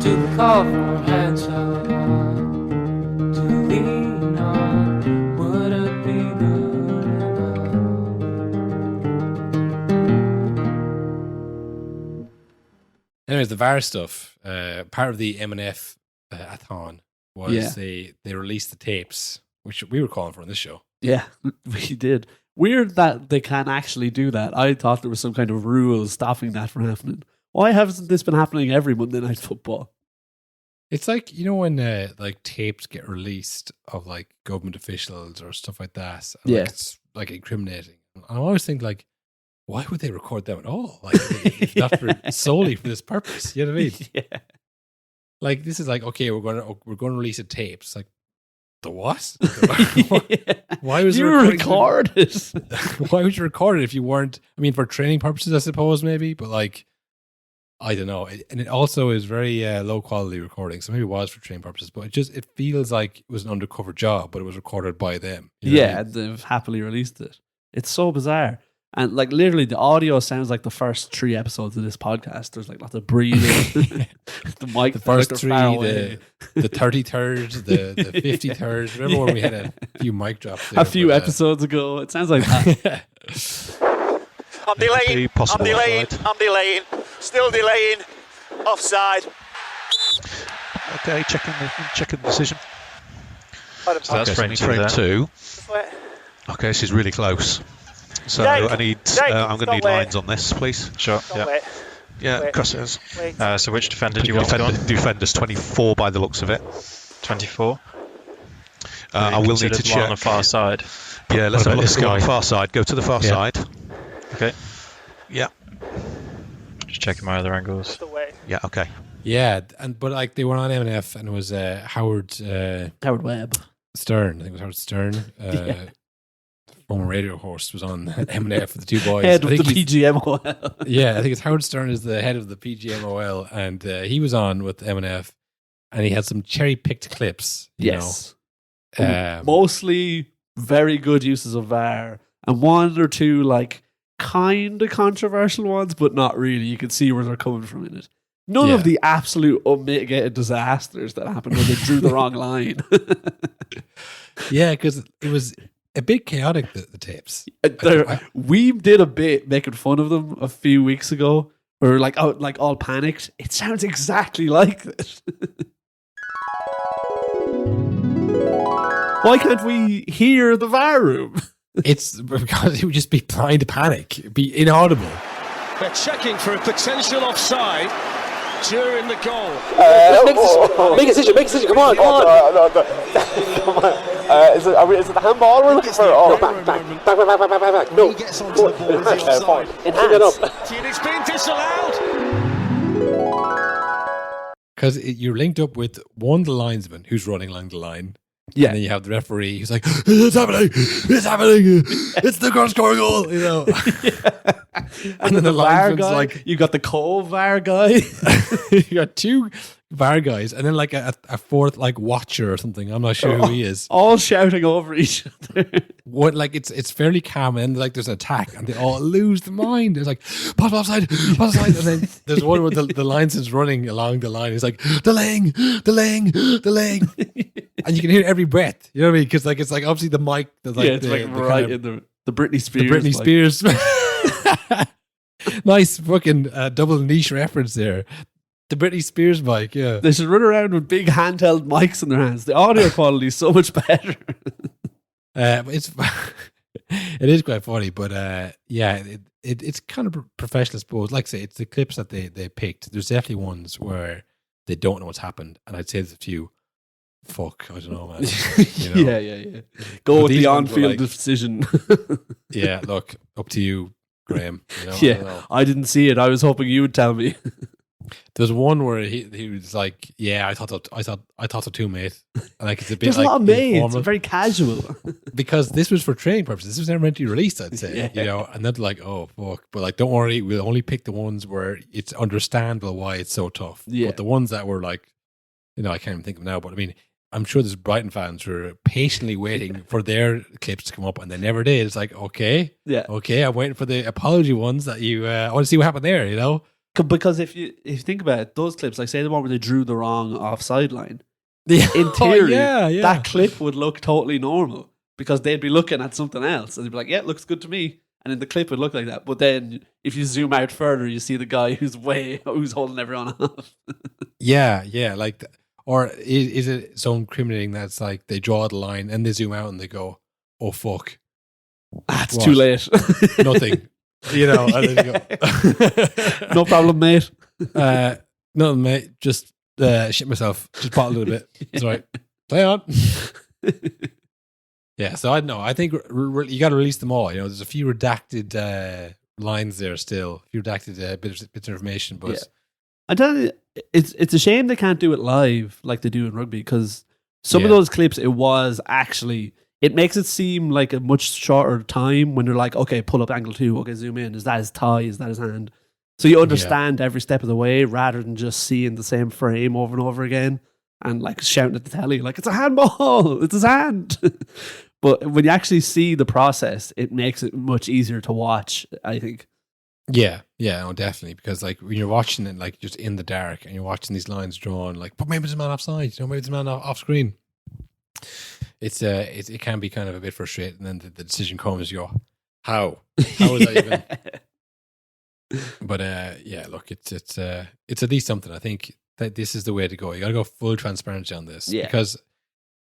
To call for answer, to lean on, would it be good enough? Anyways, the VAR stuff, part of the MNF a-thon was they released the tapes, which we were calling for on this show. Yeah, we did. Weird that they can actually do that. I thought there was some kind of rule stopping that from happening. Why hasn't this been happening every Monday Night Football? It's like, you know, when like tapes get released of like government officials or stuff like that. And, like, it's like incriminating. And I always think like, why would they record them at all? Like, if not solely for this purpose. You know what I mean? Yeah. Like, this is like, okay, we're going to release a tape. It's like, the what? Why was you record it? Why would you record it if you weren't? I mean, for training purposes, I suppose, maybe. But like, I don't know. And it also is very low quality recording. So maybe it was for training purposes, but it feels like it was an undercover job, but it was recorded by them. You know what I mean? They've happily released it. It's so bizarre. And like literally the audio sounds like the first 3 episodes of this podcast. There's like lots of breathing. The mic, the first like 3, the 33rd, the 53rd. Remember when we had a few mic drops there? A few episodes ago. It sounds like that. I'm delaying. I'm delaying. Still delaying. Offside. Okay, checking the decision. So that's frame 2. Okay, this is really close. So I need. I'm going to need lines on this, please. Sure. Yeah, crosshairs. So which defender do you want Defenders 24 by the looks of it. 24. I will need to check on the far side. Yeah, let's have a look on the far side. Go to the far side. Okay. Yeah. Just checking my other angles. Yeah. Okay. Yeah, but like they were on MNF, and it was Howard Webb Stern. I think it was Howard Stern. Former radio host was on MNF with the 2 boys. Head of the PGMOL. Yeah, I think it's Howard Stern is the head of the PGMOL, and he was on with MNF, and he had some cherry-picked clips. You know. Mostly very good uses of VAR, and 1 or 2 like kind of controversial ones, but not really. You can see where they're coming from in it. None of the absolute unmitigated disasters that happened when they drew the wrong line. Yeah, because it was a bit chaotic, the tapes. We did a bit making fun of them a few weeks ago. We were like, all panicked. It sounds exactly like this. Why can't we hear the VAR room? It's because it would just be blind panic. It'd be inaudible. They're checking for a potential offside during the goal. Make a decision, come on. No. Come on. Is it the handball we're looking for? Oh, back. No. He gets onto the ball. Fine. Enhance it up. It's been disallowed. Because you're linked up with the linesman who's running along the line. Yeah. And then you have the referee who's like, it's happening. It's the girl scoring goal, you know. And then the VAR guy, like, you got the co-VAR guy. You got 2 VAR guys, and then like a 4th like watcher or something. I'm not sure who he is. All shouting over each other. What, like it's fairly calm, and like there's an attack, and they all lose their mind. It's like pass offside, and then there's one where the linesman's running along the line. He's like delaying, and you can hear every breath. You know what I mean? Because like it's like obviously the mic. Like it's like right in the Britney Spears. The Britney Spears. Nice fucking double niche reference there. The Britney Spears mic, yeah. They should run around with big handheld mics in their hands. The audio quality is so much better. It is quite funny, but it's kind of professional, I suppose. Like I say, it's the clips that they picked. There's definitely ones where they don't know what's happened, and I'd say there's a few. Fuck, I don't know, man. You know? Yeah. Go with the on-field decision. Yeah, look, up to you, Graham. You know, I didn't see it. I was hoping you would tell me. There's one where he was like, "Yeah, I thought so too, mate." And like it's a bit. There's like a lot of mates. It's very casual. Because this was for training purposes. This was never meant to be released. I'd say, you know, and then like, oh fuck, but like, don't worry, we'll only pick the ones where it's understandable why it's so tough. Yeah. But the ones that were like, you know, I can't even think of now. But I mean, I'm sure there's Brighton fans who are patiently waiting for their clips to come up, and they never did. It's like, okay, I'm waiting for the apology ones that you. I want to see what happened there. You know. Because if you think about it, those clips, like say the one where they drew the wrong offside line, in theory, that clip would look totally normal because they'd be looking at something else and they'd be like, "Yeah, it looks good to me," and then the clip would look like that. But then if you zoom out further, you see the guy who's holding everyone off. Yeah, like, or is it so incriminating that it's like they draw the line and they zoom out and they go, "Oh fuck, it's too late." Nothing. You know, and then you go, no problem, mate. Nothing, mate. Just shit myself. Just pot a little bit. It's all right. Play on. Yeah, so I don't know. I think you got to release them all. You know, there's a few redacted lines there still. A few redacted bits of information, but I tell you, it's a shame they can't do it live like they do in rugby because some of those clips, it makes it seem like a much shorter time when you're like, okay, pull up angle 2, okay, zoom in. Is that his thigh? Is that his hand? So you understand every step of the way rather than just seeing the same frame over and over again and like shouting at the telly, like, it's a handball, it's his hand. But when you actually see the process, it makes it much easier to watch, I think. Yeah, no, definitely. Because like when you're watching it, like just in the dark, and you're watching these lines drawn, like, but maybe there's a man offside, maybe there's a man off screen. It can be kind of a bit frustrating. And then the decision comes, you go, how is that even? But look, it's at least something. I think that this is the way to go. You got to go full transparency on this, because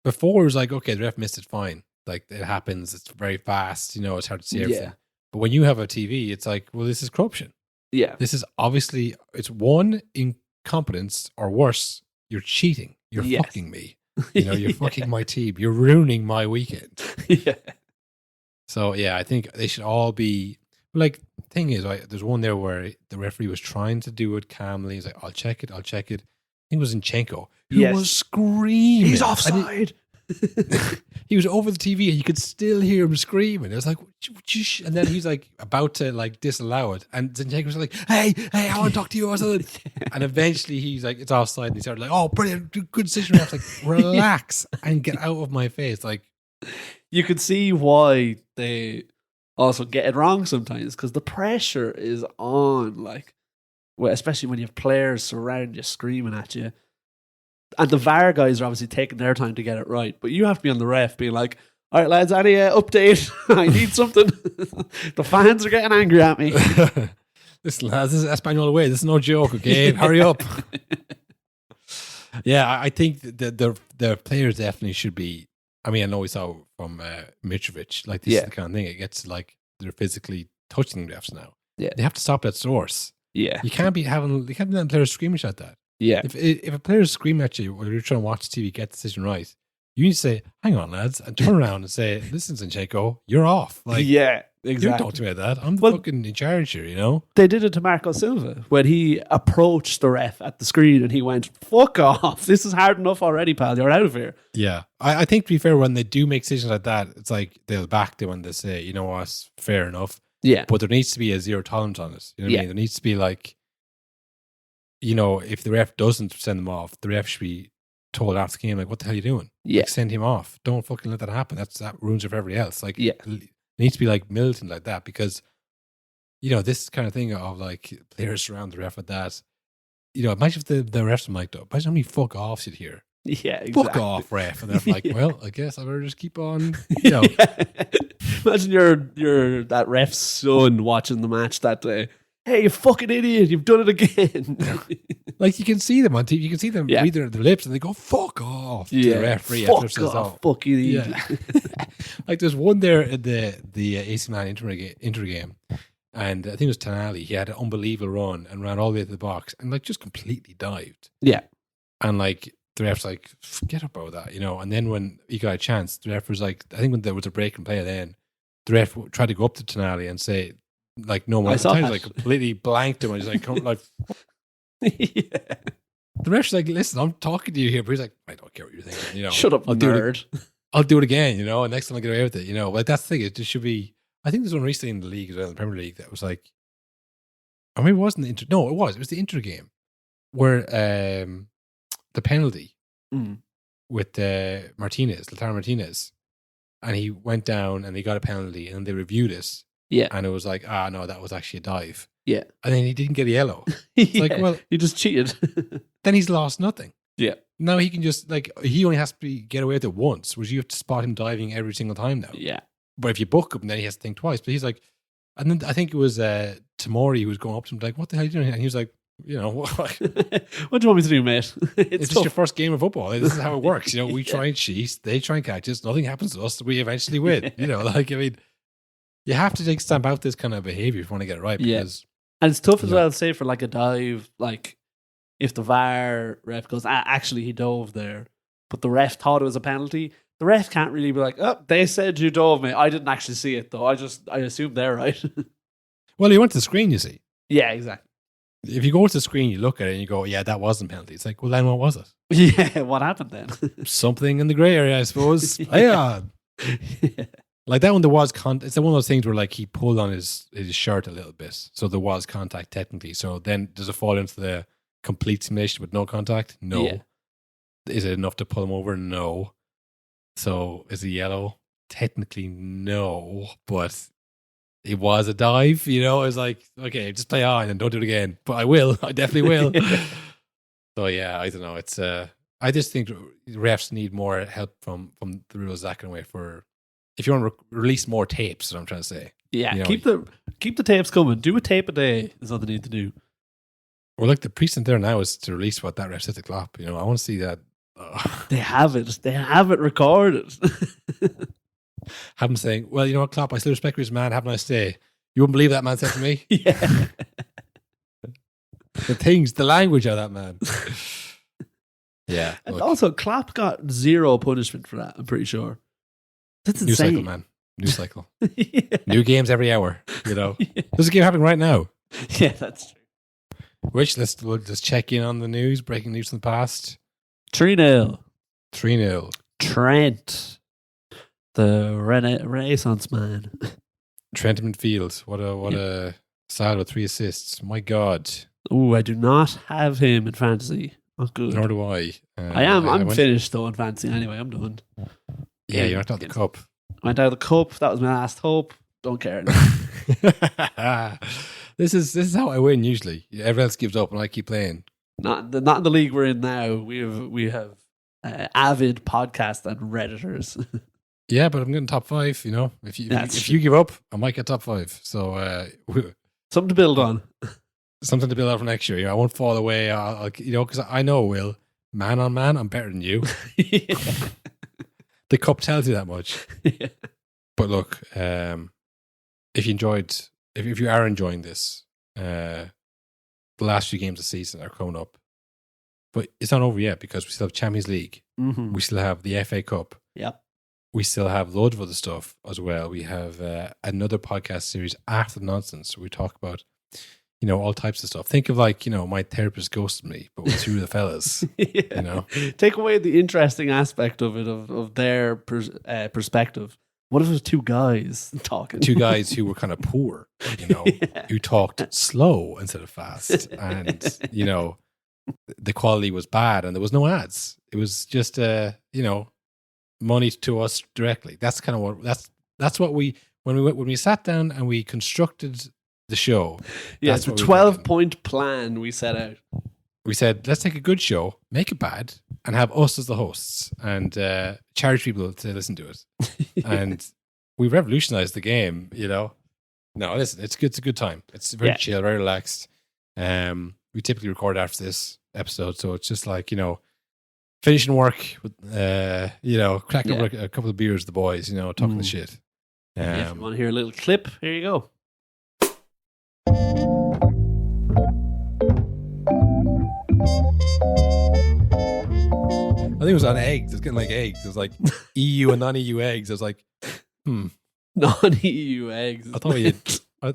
before it was like, okay, the ref missed it, fine. Like, it happens. It's very fast. It's hard to see everything. Yeah. But when you have a TV, it's like, well, this is corruption. Yeah, this is obviously, it's one, incompetence, or worse, you're cheating. You're fucking me. You're fucking my team. You're ruining my weekend. Yeah. So yeah, I think they should all be like. Thing is, there's one there where the referee was trying to do it calmly. He's like, I'll check it. I think it was Zinchenko who was screaming. He's offside. He was over the TV and you could still hear him screaming. It was like, and then he's like about to like disallow it, and Zinchenko was like, hey, I want to talk to you or something. And eventually he's like, it's offside, and he started like, oh, brilliant, good decision. I was like, relax and get out of my face. Like, you could see why they also get it wrong sometimes, because the pressure is on, like, well, especially when you have players surround you screaming at you. And the VAR guys are obviously taking their time to get it right, but you have to be on the ref being like, all right, lads, any update? I need something. The fans are getting angry at me. Listen, lads, this is Espanol away. This is no joke, okay? Hurry up. Yeah, I think the players definitely should be. I mean, I know we saw from Mitrovic, like, this is the kind of thing. It gets like they're physically touching refs now. Yeah, they have to stop at source. Yeah, you can't be letting players screaming at that. Yeah, if a player's screaming at you while you're trying to watch TV, get the decision right, you need to say, "Hang on, lads," and turn around and say, "Listen, Zinchenko, you're off." Like, yeah, exactly. You don't talk to me about that. I'm the fucking in charge here. They did it to Marco Silva when he approached the ref at the screen and he went, "Fuck off! This is hard enough already, pal. You're out of here." Yeah, I think, to be fair, when they do make decisions like that, it's like they'll back them when they say, "You know what, fair enough." Yeah, but there needs to be a zero tolerance on it. You know what I mean? There needs to be like, if the ref doesn't send them off, the ref should be told after the game, like, what the hell are you doing? Yeah. Like, send him off. Don't fucking let that happen. That ruins it for everybody else. Like, yeah. It needs to be like militant like that, because, this kind of thing of like players surround the ref with that. Imagine if the refs are mic'd up. Imagine how many fuck offs you'd hear. Yeah, exactly. Fuck off, ref. And they're like, well, I guess I better just keep on, Imagine you're that ref's son watching the match that day. Hey, you fucking idiot, you've done it again. Like, you can see them on TV, you can see them read their lips and they go, fuck off to the referee. Fuck off, fucking idiot. Yeah. Like, there's one there in the AC Milan Inter game, and I think it was Tonali. He had an unbelievable run and ran all the way to the box and like just completely dived. Yeah. And like, the ref's like, forget about that, And then when he got a chance, the ref was like, I think when there was a break in play then, the ref tried to go up to Tonali and say, like, no one. Sometimes like completely blanked him. And he's like, come, like, The ref's like, listen, I'm talking to you here, but he's like, I don't care what you're thinking. Shut up, nerd. I'll do it again. And next time I get away with it. Like, that's the thing. It just should be. I think there's one recently in the league as well, in the Premier League, that was like, or maybe it wasn't the Inter. No, it was. It was the Inter game where the penalty with Lautaro Martinez, and he went down and he got a penalty, and they reviewed it. Yeah. And it was like, no, that was actually a dive. Yeah. And then he didn't get a yellow. It's like, well, he just cheated. Then he's lost nothing. Yeah. Now he can just, like, he only has to get away with it once, whereas you have to spot him diving every single time now. Yeah. But if you book him, then he has to think twice. But he's like, and then I think it was Tamori who was going up to him, like, what the hell are you doing? And he was like, what do you want me to do, mate? It's just your first game of football. This is how it works. We try and cheat, they try and catch us, nothing happens to us, we eventually win. You have to take a stamp out this kind of behavior if you want to get it right. Because, and it's tough as well to say for like a dive, like if the VAR ref goes, actually he dove there, but the ref thought it was a penalty, the ref can't really be like, oh, they said you dove, mate. I didn't actually see it though. I assumed they're right. Well, you went to the screen, you see. Yeah, exactly. If you go to the screen, you look at it and you go, yeah, that wasn't penalty. It's like, well, then what was it? Yeah, what happened then? Something in the grey area, I suppose. Yeah. Like that one, there was it's one of those things where like he pulled on his shirt a little bit, so there was contact technically. So then does it fall into the complete simulation with no contact? No. Yeah. Is it enough to pull him over? No. So is it yellow? Technically no, but it was a dive. You know, it was like, okay, just play on and don't do it again. But I will. I definitely will. So yeah, I don't know. It's I just think refs need more help from the rules that kind of way for if you want to release more tapes. Is what I'm trying to say. Yeah, you know, keep the tapes coming. Do a tape a day is what they need to do. Well, like the precedent there now is to release what that ref said to Klopp. You know, I want to see that. They have it. They have it recorded. Have him saying, "Well, you know what, Klopp, I still respect you as a man. Have a nice day." You wouldn't believe that man said to me. Yeah. The language of that man. Yeah. And also, Klopp got 0 punishment for that, I'm pretty sure. That's New insane. cycle, man. New cycle. Yeah. New games every hour, you know. Yeah. There's a game happening right now. Yeah, that's true. Which, we'll just check in on the news, breaking news from the past. 3-0. 3-0. Trent. The Renaissance man. Trent in midfield. What a side with 3 assists. My God. Oh, I do not have him in fantasy. Not good. Nor do I. I'm finished though in fantasy anyway. I'm done. Yeah, you're not out the cup. I went out of the cup. That was my last hope. Don't care. This is how I win usually. Everyone else gives up and I keep playing. Not in the league we're in now. We have avid podcast and redditors. Yeah, but I'm getting top 5. You know, if you give up, I might get top 5. So something to build on. Something to build out for next year. You know, I won't fall away. I'll because I know Will, man on man, I'm better than you. Yeah. The cup tells you that much. Yeah. But look, if you are enjoying this, the last few games of the season are coming up, but it's not over yet because we still have Champions League. Mm-hmm. We still have the FA Cup. Yep. We still have loads of other stuff as well. We have another podcast series after the nonsense. We talk about, you know, all types of stuff. Think of like, you know, my therapist ghosted me, but with 2 of the fellas. Yeah. You know, take away the interesting aspect of it, of their perspective. What if it was 2 guys talking? 2 guys who were kind of poor, you know, Yeah. who talked slow instead of fast, and you know, the quality was bad, and there was no ads. It was just, you know, money to us directly. That's kind of what that's what we when we sat down and we constructed the show. Yeah, it's a 12-point plan we set out. We said, let's take a good show, make it bad, and have us as the hosts, and charge people to listen to it. And we revolutionized the game, you know. No, listen, it's good. It's a good time. It's very chill, very relaxed. We typically record after this episode, so it's just like, you know, finishing work with, you know, cracking up a couple of beers with the boys, you know, talking the shit. If you want to hear a little clip, here you go. I think it was on eggs. It was getting like eggs. It was like EU and non-EU eggs. I was like, Non-EU eggs. I thought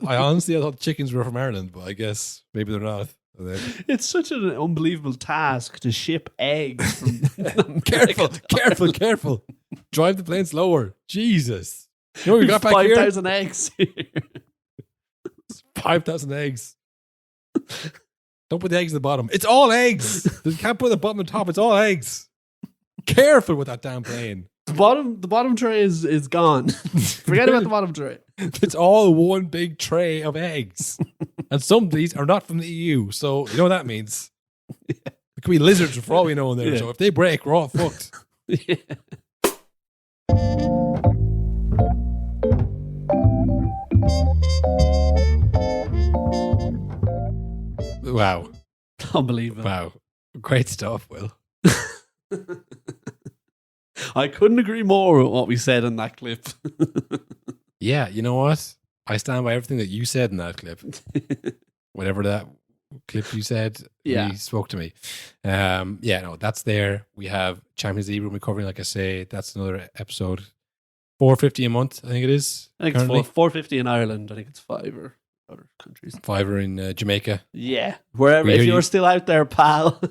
I honestly thought chickens were from Ireland, but I guess maybe they're not. It's such an unbelievable task to ship eggs from Careful. Drive the plane slower. Jesus. You know, we got back 5,000 eggs. 5,000 eggs. Don't put the eggs at the bottom. It's all eggs. You can't put the bottom and top. It's all eggs. Careful with that damn plane. The bottom tray is gone. Forget about the bottom tray. It's all one big tray of eggs. And some of these are not from the EU. So you know what that means. Yeah. There could be lizards for all we know in there. Yeah. So if they break, we're all fucked. Yeah. Wow. Unbelievable. Wow. Great stuff, Will. I couldn't agree more with what we said in that clip. Yeah, you know what? I stand by everything that you said in that clip. Whatever that clip you said, really spoke to me. That's there. We have Champions League we're covering, like I say. That's another episode. $4.50 a month, I think it is. I think currently. It's $4.50 in Ireland. I think it's $5 other countries. $5 in Jamaica. Yeah, wherever. If you're still out there, pal.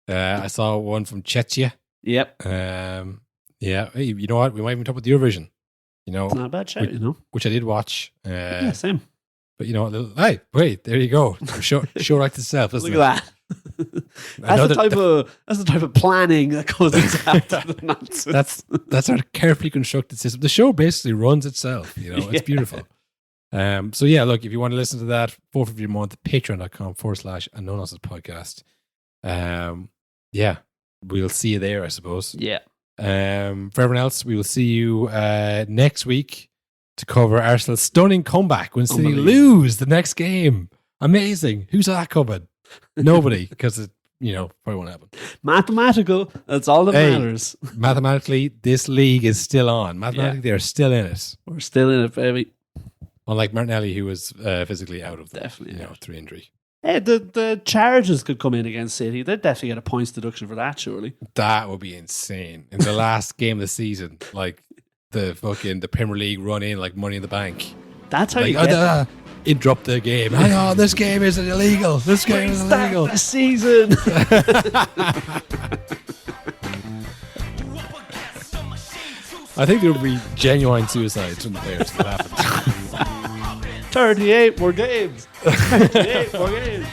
I saw one from Czechia. Yep. Hey, you know what? We might even talk about the Eurovision. You know, It's not a bad shout, which I did watch. Yeah, same. But hey, wait, there you go. Show writes itself. Look at that. That's the type of planning that goes into the nonsense. That's our carefully constructed system. The show basically runs itself. It's beautiful. So yeah, look, if you want to listen to that, $4.50 a month, patreon.com/unknown podcast. Yeah, we'll see you there, I suppose. Yeah. For everyone else, we will see you next week to cover Arsenal's stunning comeback when City lose the next game. Amazing. Who saw that coming? Nobody, because it probably won't happen. Mathematical, that's all that matters. Mathematically, this league is still on. Mathematically, they're still in it. We're still in it, baby. Unlike Martinelli, who was physically out of definitely through injury. Hey, the charges could come in against City. They'd definitely get a points deduction for that, surely. That would be insane. In the last game of the season, like the Premier League run in like Money in the Bank. That's how you get interrupt the game. Hang on, this game is illegal. This game is illegal. This season. I think there would be genuine suicides from the players if that happened. 38 more games. 38 more games.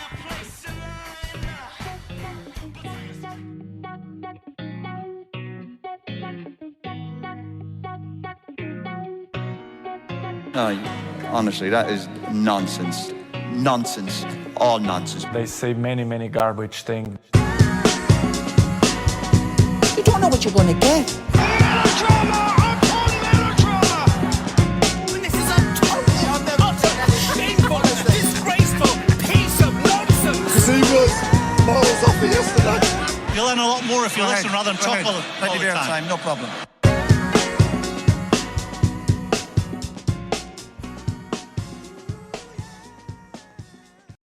No, honestly, that is nonsense. Nonsense. All nonsense. They say many garbage things. You don't know what you're going to get. Balls off yesterday. You'll learn a lot more if you listen rather than talk all the Plenty of time. time, no problem.